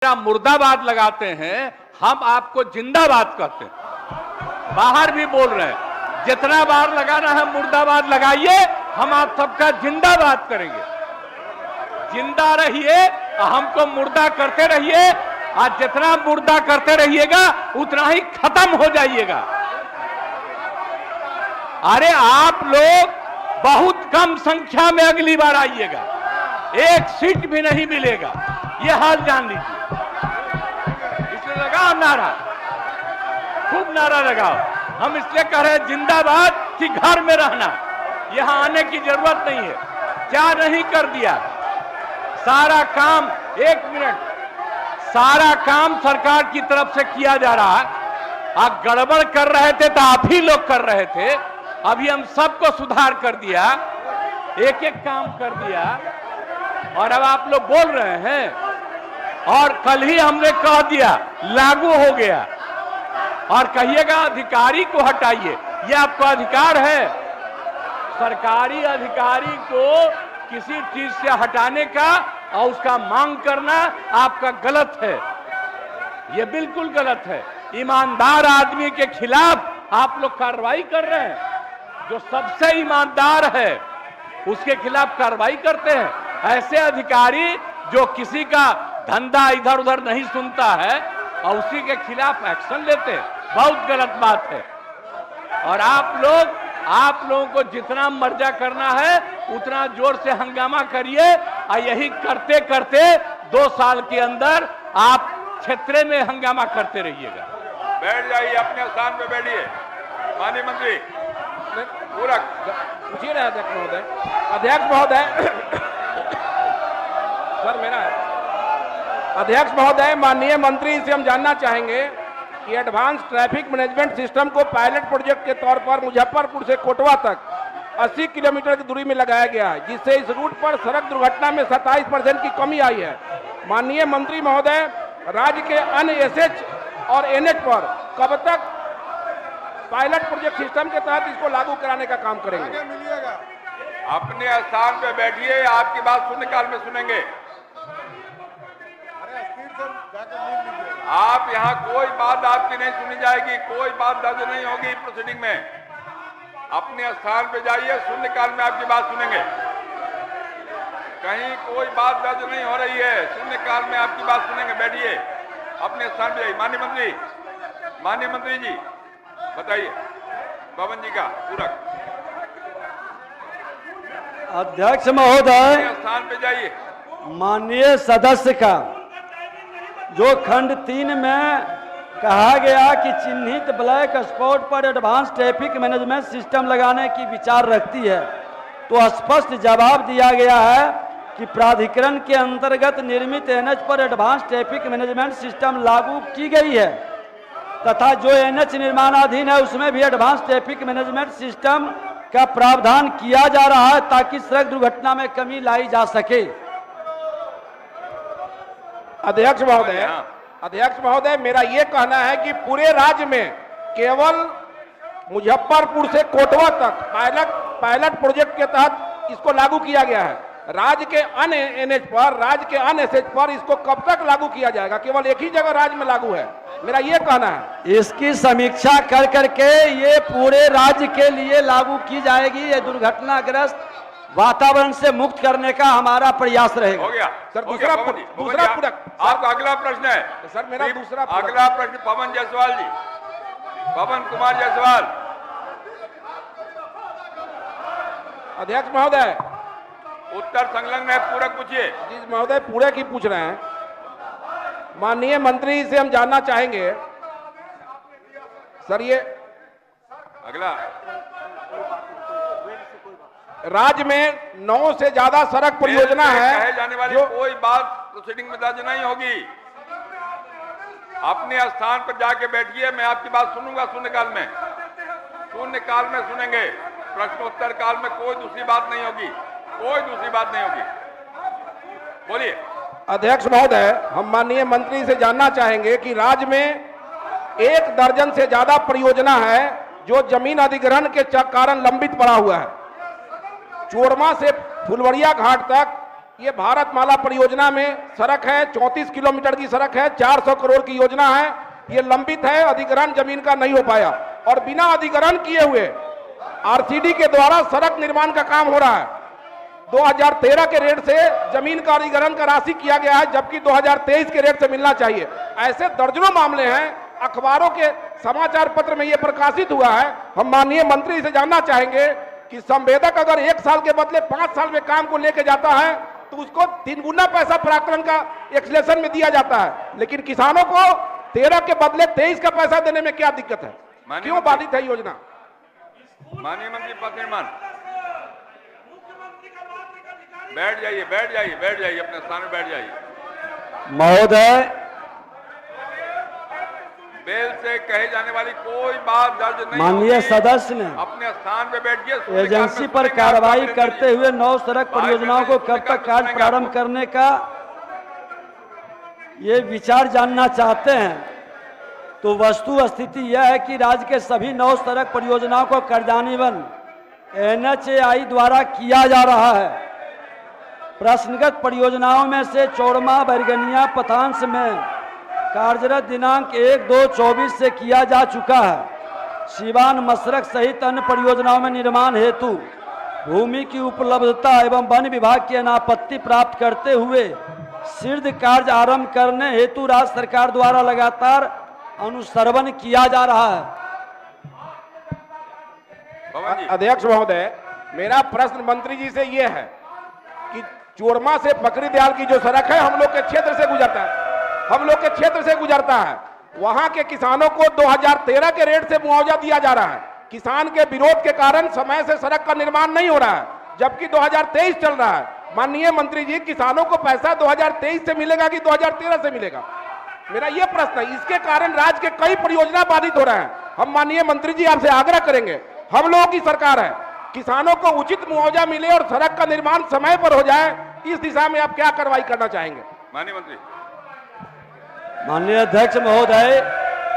मुर्दाबाद लगाते हैं, हम आपको जिंदाबाद कहते हैं। बाहर भी बोल रहे हैं, जितना बार लगाना है मुर्दाबाद लगाइए, हम आप सबका जिंदाबाद करेंगे। जिंदा रहिए, हमको मुर्दा करते रहिए। आज जितना मुर्दा करते रहिएगा उतना ही खत्म हो जाइएगा। अरे आप लोग बहुत कम संख्या में अगली बार आइएगा, एक सीट भी नहीं मिलेगा, ये हाल जान लीजिए। इसलिए लगाओ नारा, खूब नारा लगाओ। हम इसलिए कह रहे हैं जिंदाबाद कि घर में रहना, यहां आने की जरूरत नहीं है। क्या नहीं कर दिया, सारा काम, एक मिनट, सारा काम सरकार की तरफ से किया जा रहा है। आप गड़बड़ कर रहे थे तो आप ही लोग कर रहे थे, अभी हम सबको सुधार कर दिया, एक एक काम कर दिया, और अब आप लोग बोल रहे हैं। और कल ही हमने कह दिया लागू हो गया, और कहिएगा अधिकारी को हटाइए, ये आपका अधिकार है। सरकारी अधिकारी को किसी चीज से हटाने का और उसका मांग करना आपका गलत है, ये बिल्कुल गलत है। ईमानदार आदमी के खिलाफ आप लोग कार्रवाई कर रहे हैं, जो सबसे ईमानदार है उसके खिलाफ कार्रवाई करते हैं। ऐसे अधिकारी जो किसी का धंधा इधर उधर नहीं सुनता है और उसी के खिलाफ एक्शन लेते हैं, बहुत गलत बात है। और आप लोगों को जितना मर्जा करना है उतना जोर से हंगामा करिए, और यही करते करते 2 साल के अंदर आप क्षेत्र में हंगामा करते रहिएगा। बैठ जाइए, अपने स्थान पे बैठिए। माननीय मंत्री पूरा पूछिए ना अध्यक्ष महोदय। अध्यक्ष महोदय, सर मेरा है। अध्यक्ष महोदय, माननीय मंत्री से हम जानना चाहेंगे कि एडवांस ट्रैफिक मैनेजमेंट सिस्टम को पायलट प्रोजेक्ट के तौर पर मुजफ्फरपुर से कोटवा तक 80 किलोमीटर की दूरी में लगाया गया है, जिससे इस रूट पर सड़क दुर्घटना में 27% की कमी आई है। माननीय मंत्री महोदय, राज्य के अन्य एसएच और एनएच पर कब तक पायलट प्रोजेक्ट सिस्टम के तहत इसको लागू कराने का काम करेंगे? अपने स्थान पे बैठिए, आपकी बात शून्यकाल में सुनेंगे। आप यहाँ कोई बात आपकी नहीं सुनी जाएगी, कोई बात दर्ज नहीं होगी प्रोसीडिंग में। अपने स्थान पे जाइए, शून्यकाल में आपकी बात सुनेंगे। कहीं कोई बात दर्ज नहीं हो रही है, शून्यकाल में आपकी बात सुनेंगे। बैठिए, अपने स्थान पे जाइए। माननीय मंत्री जी बताइए, पवन जी का पूरक। अध्यक्ष महोदय, स्थान पे जाइए। माननीय सदस्य का जो खंड 3 में कहा गया कि चिन्हित ब्लैक स्पॉट पर एडवांस ट्रैफिक मैनेजमेंट सिस्टम लगाने की विचार रखती है, तो स्पष्ट जवाब दिया गया है कि प्राधिकरण के अंतर्गत निर्मित एनएच पर एडवांस ट्रैफिक मैनेजमेंट सिस्टम लागू की गई है, तथा जो एनएच निर्माणाधीन है उसमें भी एडवांस ट्रैफिक मैनेजमेंट सिस्टम का प्रावधान किया जा रहा है, ताकि सड़क दुर्घटना में कमी लाई जा सके। अध्यक्ष महोदय, मेरा ये कहना है कि पूरे राज्य में केवल मुजफ्फरपुर से कोटवा तक पायलट प्रोजेक्ट के तहत इसको लागू किया गया है। राज्य के अन्य एनएच पर, राज्य के अन्य एसएच पर इसको कब तक लागू किया जाएगा? केवल एक ही जगह राज्य में लागू है, मेरा ये कहना है। इसकी समीक्षा कर करके ये पूरे राज्य के लिए लागू की जाएगी। ये दुर्घटनाग्रस्त वातावरण से मुक्त करने का हमारा प्रयास रहेगा। हो गया सर। दूसरा पूरक आपका अगला प्रश्न है। सर मेरा दूसरा अगला प्रश्न पवन जायसवाल जी, पवन कुमार जायसवाल। अध्यक्ष महोदय, उत्तर संलग्न है, पूरक पूछिए। जी महोदय, पूरक ही पूछ रहे हैं। माननीय मंत्री से हम जानना चाहेंगे सर, ये अगला राज्य में 9 से ज्यादा सड़क परियोजना है, कहे जाने वाली कोई बात प्रोसीडिंग में दर्ज नहीं होगी। अपने स्थान पर जाके बैठिए, मैं आपकी बात सुनूंगा शून्यकाल में। शून्यकाल में सुनेंगे, प्रश्नोत्तर काल में कोई दूसरी बात नहीं होगी, कोई दूसरी बात नहीं होगी। बोलिए। अध्यक्ष महोदय, हम माननीय मंत्री से जानना चाहेंगे कि राज्य में 1 दर्जन से ज्यादा परियोजना है जो जमीन अधिग्रहण के कारण लंबित पड़ा हुआ है। चोरमा से फुलवरिया घाट तक ये भारतमाला परियोजना में सड़क है, 34 किलोमीटर की सड़क है, 400 करोड़ की योजना है, ये लंबित है, अधिग्रहण जमीन का नहीं हो पाया और बिना अधिग्रहण किए हुए आरसीडी के द्वारा सड़क निर्माण का काम हो रहा है। 2013 के रेट से जमीन का अधिग्रहण का राशि किया गया है, जबकि 2023 के रेट से मिलना चाहिए। ऐसे दर्जनों मामले हैं, अखबारों के समाचार पत्र में यह प्रकाशित हुआ है। हम माननीय मंत्री से जानना चाहेंगे कि संवेदक अगर 1 साल के बदले 5 साल में काम को लेके जाता है तो उसको 3 गुना पैसा प्राक्कलन का एक्सलेशन में दिया जाता है, लेकिन किसानों को 13 के बदले 23 का पैसा देने में क्या दिक्कत है? क्यों बाधित है योजना? माननीय मंत्री पथ निर्माण, बैठ जाइए, बैठ जाइए, बैठ जाइए, अपने स्थान में बैठ जाइए। महोदय, बेल से कहे जाने वाली कोई बात दर्ज नहीं। माननीय सदस्य ने अपने स्थान पे बैठिए। एजेंसी पर कार्रवाई करते हुए 9 सड़क परियोजनाओं को कब तक कार्य प्रारंभ करने का ये विचार जानना चाहते हैं, तो वस्तु स्थिति यह है कि राज्य के सभी 9 सड़क परियोजनाओं को कार्यान्वयन NHAI द्वारा किया जा रहा है। प्रश्नगत परियोजनाओं में से चौड़मा बैरगनिया पथांश में कार्यरत दिनांक 1/2/24 से किया जा चुका है। सिवान मसरक सहित अन्य परियोजनाओं में निर्माण हेतु भूमि की उपलब्धता एवं वन विभाग की अनापत्ति प्राप्त करते हुए शीघ्र कार्य आरंभ करने हेतु राज्य सरकार द्वारा लगातार अनुश्रवण किया जा रहा है। अध्यक्ष महोदय, मेरा प्रश्न मंत्री जी से यह है कि चोरमा से पकड़ी दयाल की जो सड़क है हम लोग के क्षेत्र से गुजरता है, वहां के किसानों को 2013 के रेट से मुआवजा दिया जा रहा है। किसान के विरोध के कारण समय से सड़क का निर्माण नहीं हो रहा है, जबकि 2023 चल रहा है। माननीय मंत्री जी, किसानों को पैसा 2023 से मिलेगा कि 2013 से मिलेगा? मेरा यह प्रश्न है। इसके कारण राज्य के कई परियोजना बाधित हो रहे हैं। हम माननीय मंत्री जी आपसे आग्रह करेंगे, हम लोगों की सरकार है, किसानों को उचित मुआवजा मिले और सड़क का निर्माण समय पर हो जाए, इस दिशा में आप क्या कार्रवाई करना चाहेंगे? माननीय मंत्री। माननीय अध्यक्ष महोदय,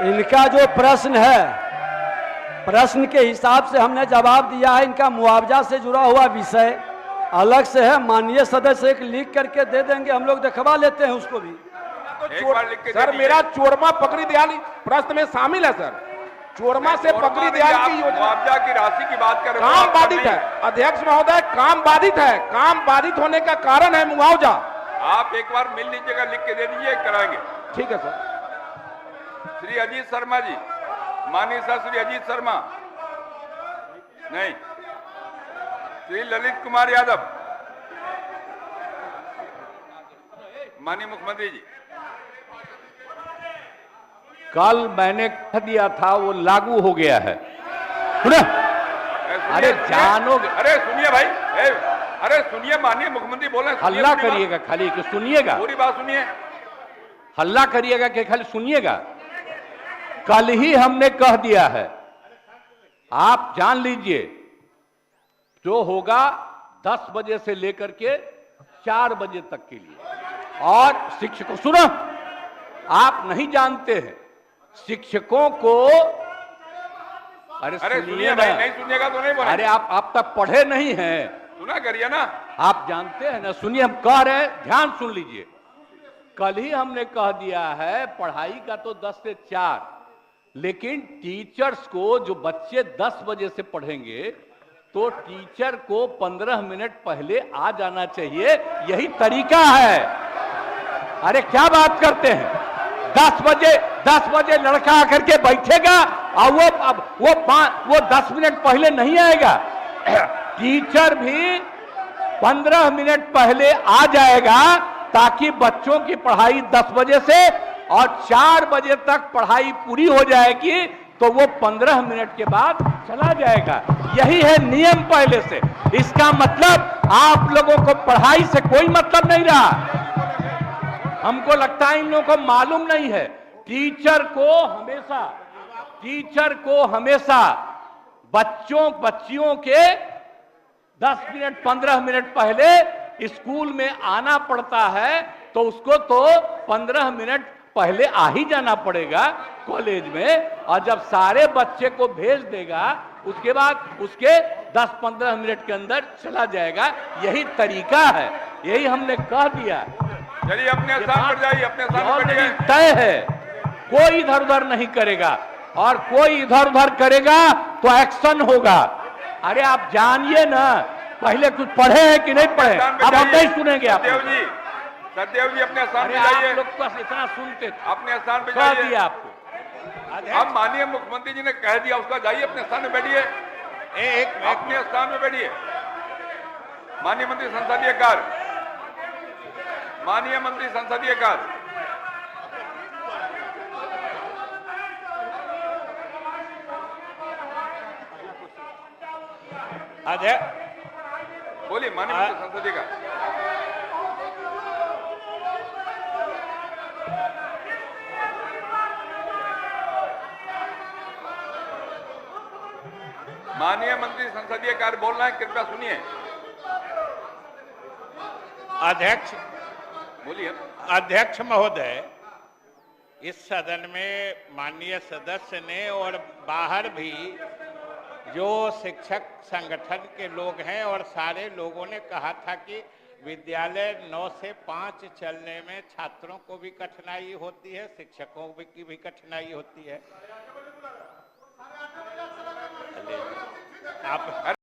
इनका जो प्रश्न है, प्रश्न के हिसाब से हमने जवाब दिया है। इनका मुआवजा से जुड़ा हुआ विषय अलग से है। माननीय सदस्य एक लिख करके दे देंगे, हम लोग दिखवा लेते हैं उसको भी। सर, मेरा चोरमा पकड़ी दयाल प्रश्न में शामिल है सर। चोरमा से पकड़ी दयाल की योजना, मुआवजा की राशि की बात कर रहे हैं। काम बाधित है अध्यक्ष महोदय, काम बाधित है। काम बाधित होने का कारण है मुआवजा। आप एक बार मिल लीजिएगा, लिख के दे दीजिए, कराएंगे। ठीक है सर। श्री अजीत शर्मा जी, माननीय सर श्री अजीत शर्मा, नहीं, श्री ललित कुमार यादव, माननीय मुख्यमंत्री जी। कल मैंने कह दिया था, वो लागू हो गया है। अरे जानोगे, अरे सुनिए भाई, अरे सुनिए, माननीय मुख्यमंत्री बोले, हल्ला करिएगा खाली कि सुनिएगा? पूरी बात सुनिए। हल्ला करिएगा कि खाली सुनिएगा? कल ही हमने कह दिया है, आप जान लीजिए, जो होगा 10 बजे से लेकर के 4 बजे तक के लिए। और शिक्षकों, सुनो, आप नहीं जानते हैं शिक्षकों को, अरे सुनिए भाई, नहीं सुनिएगा तो नहीं बोले। अरे आप तक पढ़े नहीं हैं, सुना करिए ना। आप जानते हैं ना, सुनिए, हम कह रहे हैं, ध्यान सुन लीजिए। कल ही हमने कह दिया है पढ़ाई का तो 10 से 4, लेकिन टीचर्स को, जो बच्चे 10 बजे से पढ़ेंगे, तो टीचर को 15 मिनट पहले आ जाना चाहिए। यही तरीका है। अरे क्या बात करते हैं? 10 बजे लड़का आकर के बैठेगा और वो 10 मिनट पहले नहीं आएगा। टीचर भी 15 मिनट पहले आ जाएगा, ताकि बच्चों की पढ़ाई 10 बजे से और 4 बजे तक पढ़ाई पूरी हो जाएगी, तो वो 15 मिनट के बाद चला जाएगा। यही है नियम पहले से। इसका मतलब आप लोगों को पढ़ाई से कोई मतलब नहीं रहा। हमको लगता है इन लोगों को मालूम नहीं है। टीचर को हमेशा बच्चियों के 10 मिनट 15 मिनट पहले स्कूल में आना पड़ता है, तो उसको तो 15 मिनट पहले आ ही जाना पड़ेगा कॉलेज में। और जब सारे बच्चे को भेज देगा, उसके बाद उसके 10-15 मिनट के अंदर चला जाएगा। यही तरीका है, यही हमने कह दिया। चलिए अपने स्थान पर जाइए, अपने स्थान पर ऑलरेडी बैठिए। तय है, कोई इधर उधर नहीं करेगा, और कोई इधर उधर करेगा तो एक्शन होगा। अरे आप जानिए ना, पहले कुछ पढ़े हैं कि नहीं पढ़े? अब हम नहीं सुनेंगे आप। सत्यदेव जी अपने स्थान अरे पे आप जाइए, लोग तो इतना सुनते थे, अपने स्थान पे कह जाइए। दिया आपको। अब माननीय मुख्यमंत्री जी ने कह दिया, उसका जाइए अपने स्थान में बैठिए, अपने स्थान में बैठिए। माननीय मंत्री संसदीय कार्य, माननीय मंत्री संसदीय कार्य। बोलिए माननीय मंत्री संसदीय कार्य। माननीय मंत्री संसदीय कार्य बोल रहे हैं, कृपया सुनिए। अध्यक्ष बोलिए। अध्यक्ष महोदय, इस सदन में माननीय सदस्य ने और बाहर भी जो शिक्षक संगठन के लोग हैं और सारे लोगों ने कहा था कि विद्यालय 9 से 5 चलने में छात्रों को भी कठिनाई होती है, शिक्षकों की भी कठिनाई होती है। आप